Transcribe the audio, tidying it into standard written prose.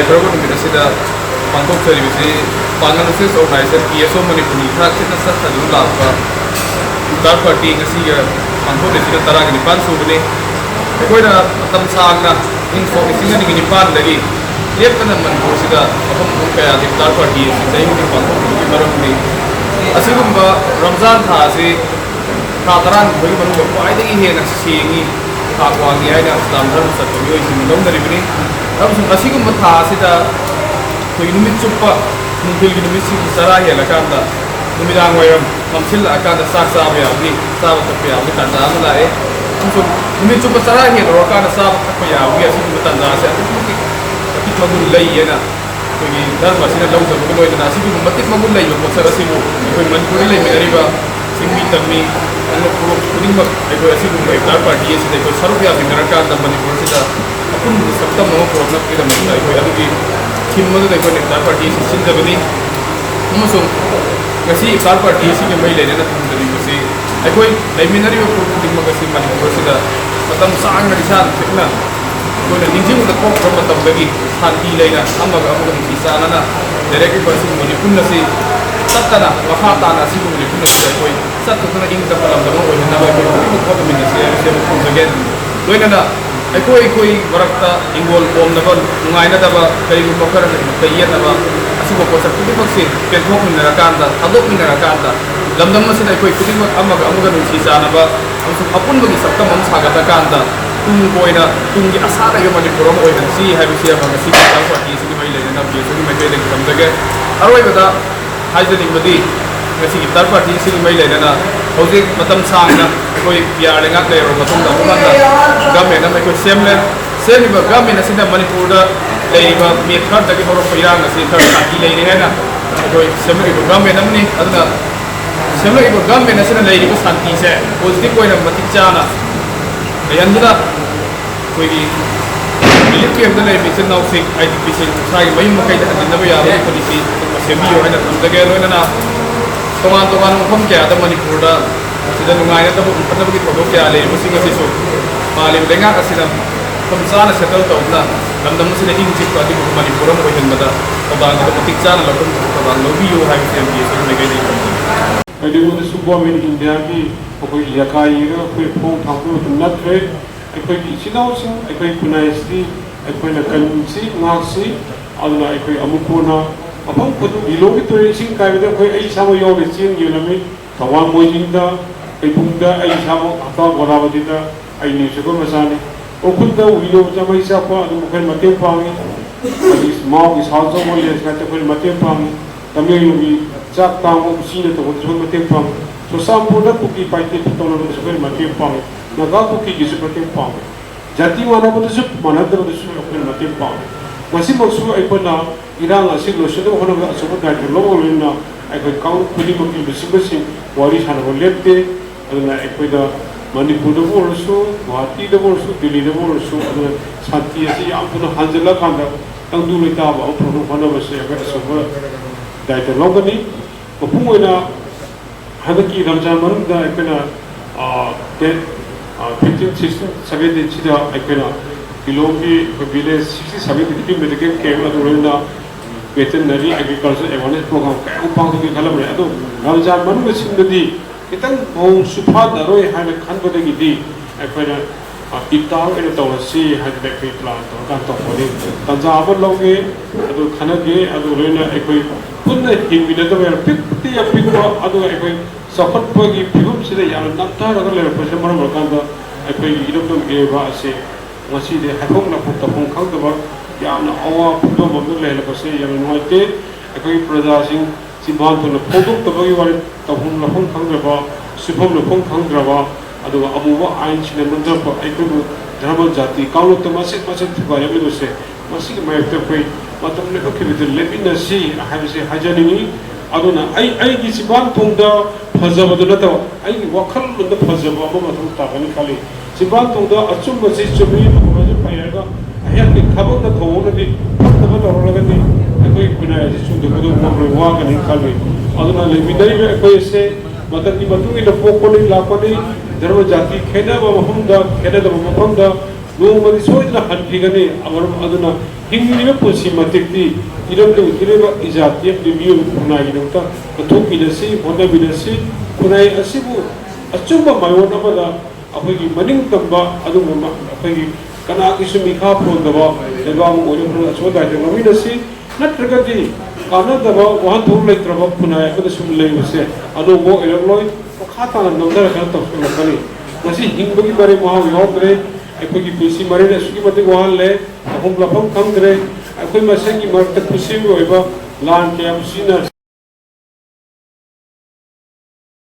ꯅꯨꯡꯉꯥꯏꯈ꯭ꯔꯕ ꯅꯨꯃꯤꯠ ꯑꯁꯤꯗ ꯄꯥꯡꯊꯣꯛꯆꯔꯤꯕꯁꯤ Pangal Students Organisation PSO Manipur ꯈꯥꯛꯁꯤꯅ ꯆꯠꯊꯗꯨꯅ ꯂꯥꯛꯄ Iftar Party ngasiga pangthokkhre taragi nipan subani aikoina matam sangna ing sok isinga ni nipan dagi leptana Manipur sida apam kaya Iftar Party sai ni pangthokkhre maramni asigumba Ramzan tha si tha taran bagi manuga kwaidagi hena singi tha kwangi aina Islam dharma satyo isin lomdaribani amsum asigumba tha sida koi numit chuppa nungil gi numit si sara hela kanda numidang wayam mamsil akanda sak sa ya ni sa ta pe ya ni tanda la e so numit chuppa sara hela ro kana sa ta ya wi asi ni tanda sa ti magul lai yana koi dharma sina law sa ko loy na si bi matik magul lai ko sa si mo koi manipuri lai me riba singmi tammi ano puro khudinggi ai ko asi ko Iftar Party si ko saru ya bi ka Manipur sida apun sabta mo problem ki da mai ko adu ki thimma da ko Iftar Party si sindabani amasung ngasi Iftar Party si mai le na thumdani ko si ai ko laiminari ko khudinggi ka si Manipur sida matam sang na san thikna ko na ninjing da ko ko matam dagi shanti leina amaga ni sana na direct ko si Manipur na si sattana wakata na si Manipur na si ko sattana ing da palam da mo na ba ko ko min si se ko again loina na ai barakta ingol om na ban ngai na da ba kai ko kar na iya na ba asibo ko sa kudi pagsi ken ko min na kanda adok min na kanda lamdam ma sina koi kudi amaga no si sana ba apun bagi sabta mam saga ta kanda tung boina tung gi asara yo Manipur mo oina si ha bi si ba si ta ko ki si mai le na bi so mai pe de kam dage aroi bada haidani badi ngasi Iftar Party si mai le na hojik matam sang na koi piar le ngak le ro matung da ulan da game na mai ko semle semi ba game na sida Manipur da le ba mi khar da ki horo pirang na si khar sati le ne na koi semle ko game na ni aduna semle ko game na sida le ko santi se positive ko na matik cha na yan da koi ki milit ke da le mi sen now sik IDP sen sai mai ma kai da na ba ya ko ni si semi yo na thum da ge ro na toman mafam kaya da Manipur da sida nungai na tabo patna bagi photo kaya le musing asi so malim lenga asina kamsana settle to na lamdam sina injik pa di Manipur mo hin bada tabang da matik sana la kum tabang no bio ha sem bi so me gai dei ai de suba min India ki ko yakai ga ko phong thang ko na tre ai ko sinau sing ai ko kunai sti ai ko na kan si ngasi alna ai ko amukona apang putu Lilong ki turi sing kai da ko ai samo yo le sing yu na mi thawang mo jing da ai pung da ai samo ata gora ba di da ai ni se ko masani o kun da Lilong cha mai sa pa adu ko matem pangi ai mau ki sa zo mo le sa ta ko matem pangi tamye yu bi chak ta mo si le to ko matem pangi so sam pu da ku ki pai ti to no so ko matem pangi na ga ku ki gi su matem pangi jati wana ko su mana da su ko matem pangi masih maksud ai pa na irang asik lo sudah orang nak sebut dari lo lina, aku kau pilih mungkin bersih waris hana bolehte, aduna aku dah Manipur dah bolsu, Guwahati dah bolsu, Delhi dah bolsu, aduna santi asi yang pun hanjela kanda, tang dulu itu apa, orang mana bersih aku sebut dari terlalu ni, kepung ina, hanya ki Ramzan malam dah aku na 15, 16, 17 cita aku na Lilong ki village 60-70 kilometer ke adu na veterinary agriculture awareness program ka upang to kalam re adu Ramzan manu sindadi kitang mo supa daroi hana khan bodagi di akoina iftar ene tawasi hada de plan to kan to pori tanjab loge adu khana ge adu rena akoi punna himina to mer pitti ya pitto adu akoi safat pogi pibum sida ya nakta ragal le pose maro kan da akoi idom to ge ba ase ngasi de hakong na putta pong khang to ba ya na awa putto bondo le le pose ya no te akoi praja sing simban to na photo to ba wari ta hum la hum khang ba sipom la hum khang ba adu amu ba ain chine mandra ko akoi dharma jati kaulo to masit thiba ya bi se masik mai to koi matam ne ko ki de le bin si ha bi se hajani ni adu na ai gi simban tong da phajaba do na to ai wakhal da phajaba ma matam ta bani khali simban tong da achum ba si chumi ma jo payega ayat ki khabon da thona ni phajaba to ro ni akoi kuna ji chung de ko ma ro wa ga ni khali adu na le bidai be akoi se matam ni batu ni da pokoli la pa ni dharma jati khena ba mahum da khena da mahum da ꯅꯣꯡꯃꯗꯤ ꯁꯣꯏꯗꯅ ꯍꯟꯈꯤꯒꯅꯤ ꯑꯃꯔꯣꯝ ꯑꯗꯨꯅ ꯍꯤꯡꯂꯤꯕ ꯄꯨꯟꯁꯤ ꯃꯇꯤꯛꯇꯤ ꯏꯔꯝꯗ ꯎꯠꯂꯤꯕ ꯏꯖꯥꯇꯤ ꯃꯤꯑꯣꯏꯕ ꯈꯨꯟꯅꯥꯏꯒꯤꯗꯃꯛꯇ ꯀꯠꯊꯣꯛꯄꯤꯅꯁꯤ ꯍꯣꯠꯅꯕꯤꯅꯁꯤ ꯈꯨꯟꯅꯥꯏ ꯑꯁꯤꯕꯨ ꯑꯆꯨꯝꯕ ꯃꯥꯏꯌꯣꯟ ꯑꯃꯗ ꯑꯩꯈꯣꯏꯒꯤ ꯃꯅꯤꯡ ꯇꯝꯕ ꯑꯗꯨꯒꯨꯝꯕ ꯑꯩꯈꯣꯏꯒꯤ ꯀꯅꯥꯒꯤꯁꯨ ꯃꯤꯈꯥ ꯄꯣꯟꯗꯕ ꯂꯩꯕꯥꯛ ꯑꯃ ꯑꯣꯏꯅꯕ ꯑꯆꯧꯕ ꯗꯥꯏꯇ ꯂꯧꯃꯤꯟꯅꯁꯤ ꯅꯠꯇ꯭ꯔꯒꯗꯤ ꯀꯥꯟꯅꯗꯕ ꯋꯥꯍꯟꯊꯣꯛ ꯂꯩꯇ꯭ꯔꯕ ꯈꯨꯟꯅꯥꯏ ꯑꯃꯗ ꯁꯨꯝ ꯂꯩꯕꯁꯦ ꯑꯅꯧꯕ ꯑꯣꯏꯔꯛꯂꯣꯏ ꯃꯈꯥ ꯇꯥꯅ ꯅꯝꯊꯔꯛꯀꯅ ꯇꯧꯁꯤꯜꯂꯛꯀꯅꯤ ꯉꯁꯤ ꯍꯤꯡꯕꯒꯤ ꯃꯔꯩ ꯃꯍꯥꯎ ꯌꯥꯎꯗ꯭ꯔꯦ ꯑꯩꯈꯣꯏꯒꯤ ꯄꯨꯟꯁꯤ ꯃꯔꯩ ꯑꯁꯨꯛꯀꯤ ꯃꯇꯤꯛ ꯋꯥꯍꯜꯂꯦ ꯑꯍꯨꯝ ꯂꯥꯐꯝ ꯈꯪꯗ꯭ꯔꯦ ꯑꯩꯈꯣꯏ ꯃꯁꯦꯟꯒꯤ ꯃꯔꯛꯇ ꯈꯨꯠꯁꯦꯝꯒꯤ ꯑꯣꯏꯕ ꯂꯥꯟ ꯀꯌꯥ ꯁꯤꯖꯤꯟꯅ